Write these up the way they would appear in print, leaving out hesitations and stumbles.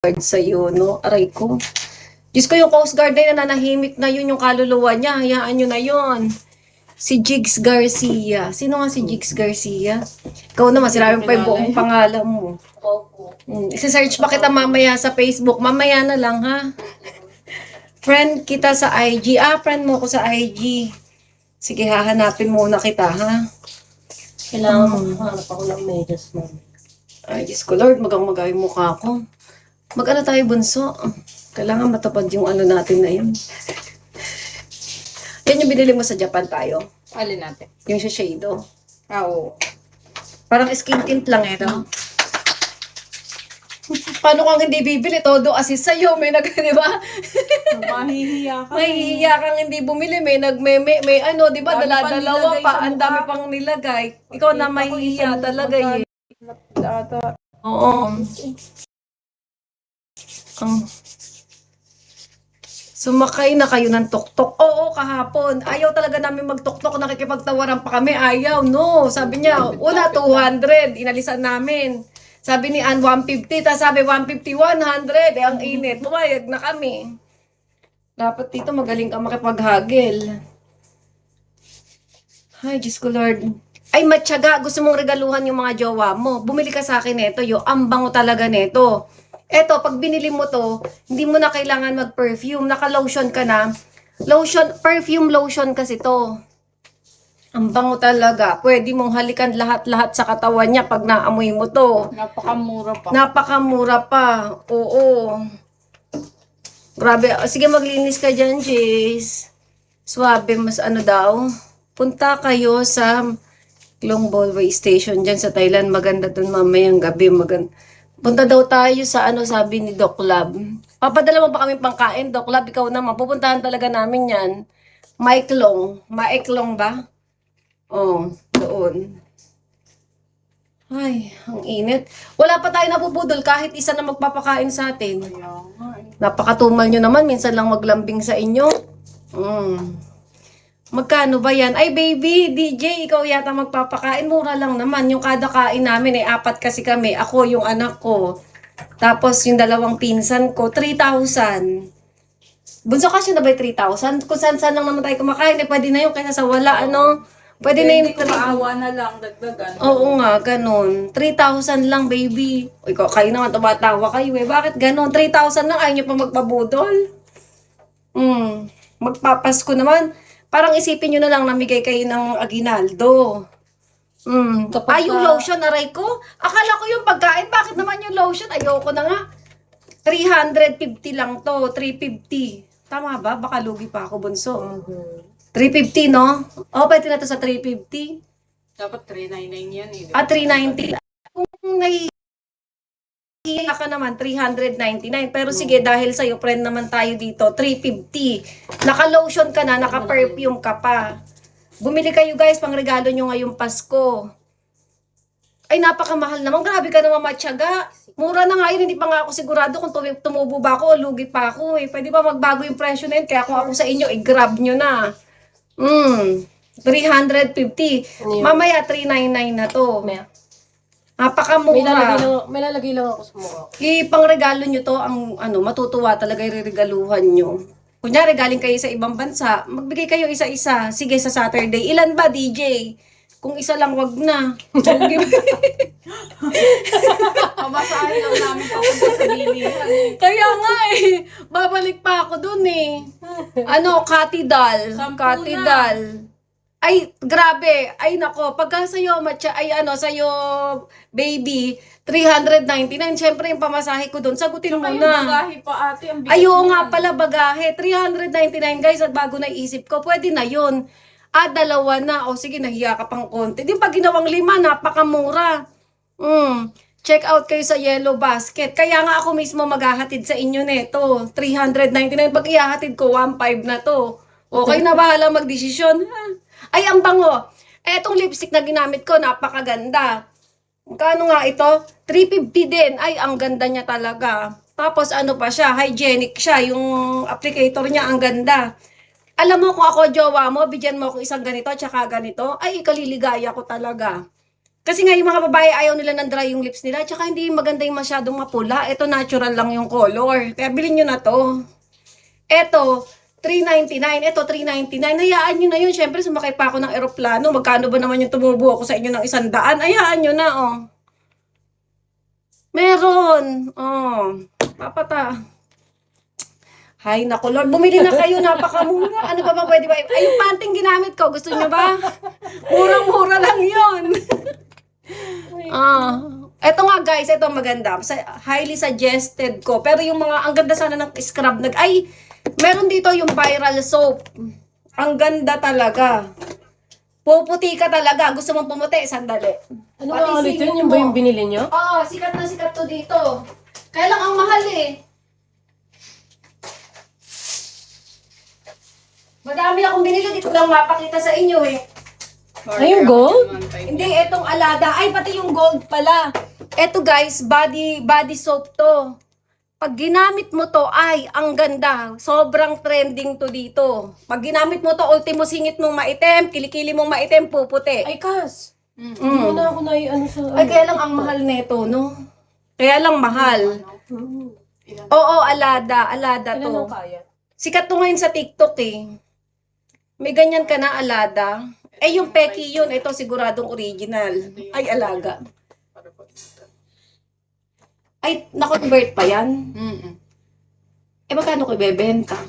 Guard sa'yo, no? Aray ko. Diyos ko, yung Coast Guard na nananahimik na yun, yung kaluluwa niya. Hayaan nyo na yun. Si Jigs Garcia. Sino nga si Jigs Garcia? Ikaw naman, sinabi pa yung buong pangalan mo. Opo. Isi-search pa kita mamaya sa Facebook. Mamaya na lang, ha? Friend kita sa IG. Friend mo ko sa IG. Sige, hahanapin muna kita, ha? Kailangan makahanap ako ng medyas mo. Ay, Diyos ko, Lord, magang-maga yung mukha ko. Mag-ano tayo, bunso? Kailangan matapad yung ano natin na yun. Yan yung binili mo sa Japan tayo. Alin natin? Yung Shiseido. Oo. Parang skin tint lang eh, no? Paano kang hindi bibili? Todo assist sa'yo. May di ba? Mahihiya ka. Mahihiya kang hindi bumili. May ano, di ba? Dami pa Dala-dalawa nilagay pa. sa Ang mukha. dami pang nilagay. Ikaw na mahihiya talaga eh. Data. Oo. Sumakay na kayo ng tuktok. Oo, kahapon. Ayaw talaga namin magtuktok. Nakikipagtawaran pa kami. Ayaw, no. Sabi niya, una 200. Inalisan namin. Sabi ni Ann, 150. Tapos sabi, 150, 100. Ang init. Pumayag na kami. Dapat dito magaling ka makipaghagil. Ay, Diyos ko Lord. Ay, matyaga. Gusto mong regaluhan yung mga jowa mo. Bumili ka sa akin neto. Ang bango talaga neto. Eto, pag binili mo to, hindi mo na kailangan mag-perfume. Naka-lotion ka na. Lotion, perfume lotion kasi to. Ang bango talaga. Pwede mong halikan lahat-lahat sa katawan niya pag naamoy mo to. Napakamura pa. Napakamura pa. Oo. Grabe. Sige, maglinis ka dyan, Jace. Swabe, mas ano daw. Punta kayo sa Longbowway Station dyan sa Thailand. Maganda dun mamayang gabi. Punta daw tayo sa ano, sabi ni Doc Lab. Papadala mo ba kami pangkain, Doc Lab? Ikaw naman. Pupuntahan talaga namin yan. Maeklong. Maeklong ba? Oh, doon. Ay, ang init. Wala pa tayo napupudol kahit isa na magpapakain sa atin. Napakatumal nyo naman. Minsan lang maglambing sa inyo. Magkano ba yan? Ay, baby, DJ, ikaw yata magpapakain. Mura lang naman. Yung kada kain namin, 4 kasi kami. Ako, yung anak ko. Tapos, yung 2 pinsan ko, 3,000. Bunso kasi na ba 3,000? Kung saan-saan lang naman tayo kumakain, pwede na yun. Kaysa sa wala, ano? Pwede na yung... Hindi ko maawa na lang, dagdagan. Oo nga, ganun. 3,000 lang, baby. O, ikaw, kayo naman, tumatawa kayo eh. Bakit ganun? 3,000 lang, ayaw nyo pa magpabudol? Magpapasko naman. Parang isipin nyo na lang namigay kayo ng aginaldo. Yung lotion, aray ko. Akala ko yung pagkain. Bakit naman yung lotion? Ayoko na nga. 350 lang to. 350. Tama ba? Baka lugi pa ako, bunso. 350, no? Pwede na to sa 350. Dapat 399 yan eh. 390. Kung nahihiya ka naman, 399. Pero sige, dahil sa'yo, friend naman tayo dito, 350. Naka-lotion ka na, naka-perfume ka pa. Bumili kayo guys, pang regalo nyo ngayong Pasko. Ay, napakamahal naman. Grabe ka naman matyaga. Mura na nga yun, hindi pa nga ako sigurado kung tumubo ba ako o lugi pa ako eh. Pwede ba magbago yung presyo na yun? Kaya kung ako sa inyo, grab nyo na. 350. Mamaya, 399 na to. Napakamura. May lalagay lang ako sa mukha. Ipang-regalo nyo to, ang matutuwa talaga yung regaluhan nyo. Kunyari, galing kayo sa ibang bansa, magbigay kayo isa-isa. Sige, sa Saturday. Ilan ba, DJ? Kung isa lang, wag na. Pamasahin lang namin papunta sa bilihan eh. Kaya nga eh. Babalik pa ako dun eh. Katidal. Katidal. Ay, grabe. Ay, nako. Pagka sa'yo, sa'yo, baby, 399. Siyempre, yung pamasahe ko doon, sagutin mo Yung na. bagahe pa ate, ang bigat Ayaw niyan. nga pala, bagahe. 399, guys, at bago naisip ko, pwede na yun. 2 na. O, sige, nahiya ka pang konti. Di ba ginawang 5, napakamura. Check out kayo sa Yellow Basket. Kaya nga ako mismo maghahatid sa inyo neto. 399. Pag ihahatid ko, 1,500 na to. Okay na, bahala magdesisyon. Ay, ang bango. Etong lipstick na ginamit ko, napakaganda. Kano nga ito? 350 din. Ay, ang ganda niya talaga. Tapos ano pa siya, hygienic siya. Yung applicator niya, ang ganda. Alam mo kung ako, jowa mo, bigyan mo ako isang ganito, tsaka ganito. Ay, ikaliligaya ko talaga. Kasi nga yung mga babae ayaw nila ng dry yung lips nila. Tsaka hindi maganda yung masyadong mapula. Ito natural lang yung color. Kaya bilhin nyo na to. Ito, $3.99. Ito, $3.99. Hayaan nyo na yun. Siyempre, sumakay pa ako ng eroplano. Magkano ba naman yung tumubo ako sa inyo ng 100? Hayaan nyo na, oh. Meron. Oh. Papata. Hay, naku, Lord. Bumili na kayo. Napakamura. Ano ba ba pwede ba? Ay, yung panting ginamit ko. Gusto nyo ba? Murang-mura lang yun. Eto nga guys, ito maganda. Highly suggested ko. Pero yung mga, ang ganda sana ng scrub. Ay, meron dito yung viral soap. Ang ganda talaga. Puputi ka talaga. Gusto mong pumuti? Sandali. Ano nga ulit yun? Yung ba yung binili nyo? Oo, sikat na sikat to dito. Kaya lang ang mahal eh. Madami akong binili. Dito lang mapakita sa inyo eh. Ay, yung gold? Hindi, etong Alada. Ay, pati yung gold pala. Eto guys, body soap to. Pag ginamit mo to, ay, ang ganda. Sobrang trending to dito. Pag ginamit mo to, ultimo singit mong maitim, kilikili mong maitim, puputi. Ay, Kas. Mm. Hindi mo na ako na ano sa... Ay, kaya lang ang mahal nito, no? Kaya lang mahal. Hmm. Oo, Alada Ilan to. ang kaya? Sikat to ngayon sa TikTok eh. May ganyan ka na, Alada. Eh, yung Peki yun, ito siguradong original. Ay, alaga. Ay, na-convert pa yan? Eh, magkano ko ibebenta?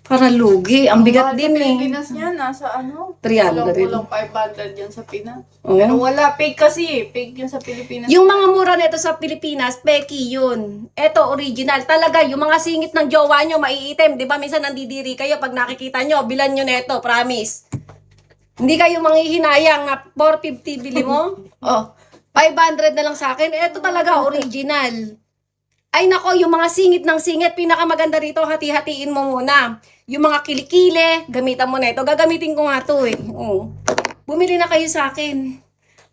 Para lugi. Ang bigat din eh. Pilipinas niya, nasa ano? 300. Kulang 500 yan sa Pinas. Oo. Pero wala, fake kasi. Fake yun sa Pilipinas. Yung mga mura nito sa Pilipinas, Peki yun. Ito, original. Talaga, yung mga singit ng jowa nyo, maiitim. Di ba, minsan nandidiri kayo pag nakikita nyo, bilan nyo neto, promise. Hindi kayo manghihinayang na 450 bili mo? Oh, 500 na lang sa akin. Ito talaga, original. Ay nako, yung mga singit ng singit, pinakamaganda rito, hati-hatiin mo muna. Yung mga kilikili, gamitan mo na ito. Gagamitin ko nga to eh. Oh. Bumili na kayo sa akin.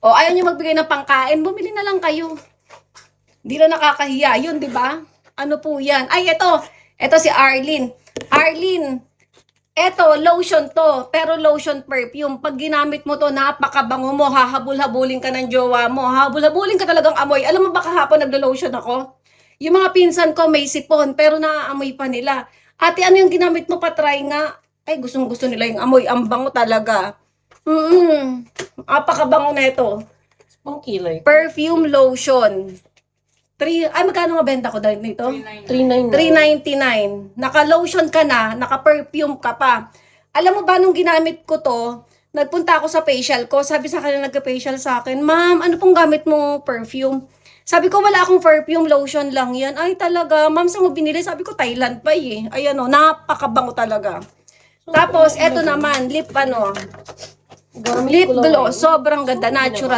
O, ayaw nyo magbigay ng pangkain, bumili na lang kayo. Hindi na nakakahiya yun, di ba? Ano po yan? Ay, ito si Arlene. Arlene, eto, lotion to, pero lotion perfume. Pag ginamit mo to, napakabango mo, hahabol-habulin ka ng jowa mo, hahabol-habulin ka talagang amoy. Alam mo ba kahapon naglo-lotion ako? Yung mga pinsan ko may sipon, pero naaamoy pa nila. Ate, ano yung ginamit mo? Patry nga. Ay, gustong-gusto nila yung amoy. Ang bango talaga. Apakabango na ito. Pang kilay. Perfume lotion. Ay, magkano nga benta ko dahil nito? 399. $3.99. Naka-lotion ka na, naka-perfume ka pa. Alam mo ba, nung ginamit ko to, nagpunta ako sa facial ko, sabi sa kanila nagka-facial sa akin, ma'am, ano pong gamit mong perfume? Sabi ko, wala akong perfume, lotion lang yan. Ay, talaga, ma'am, saan mo binili? Sabi ko, Thailand pa eh. Ayan o, napakabango talaga. Tapos, eto naman, lip Gamit lip ko lang gloss, ngayon. sobrang ganda, natural.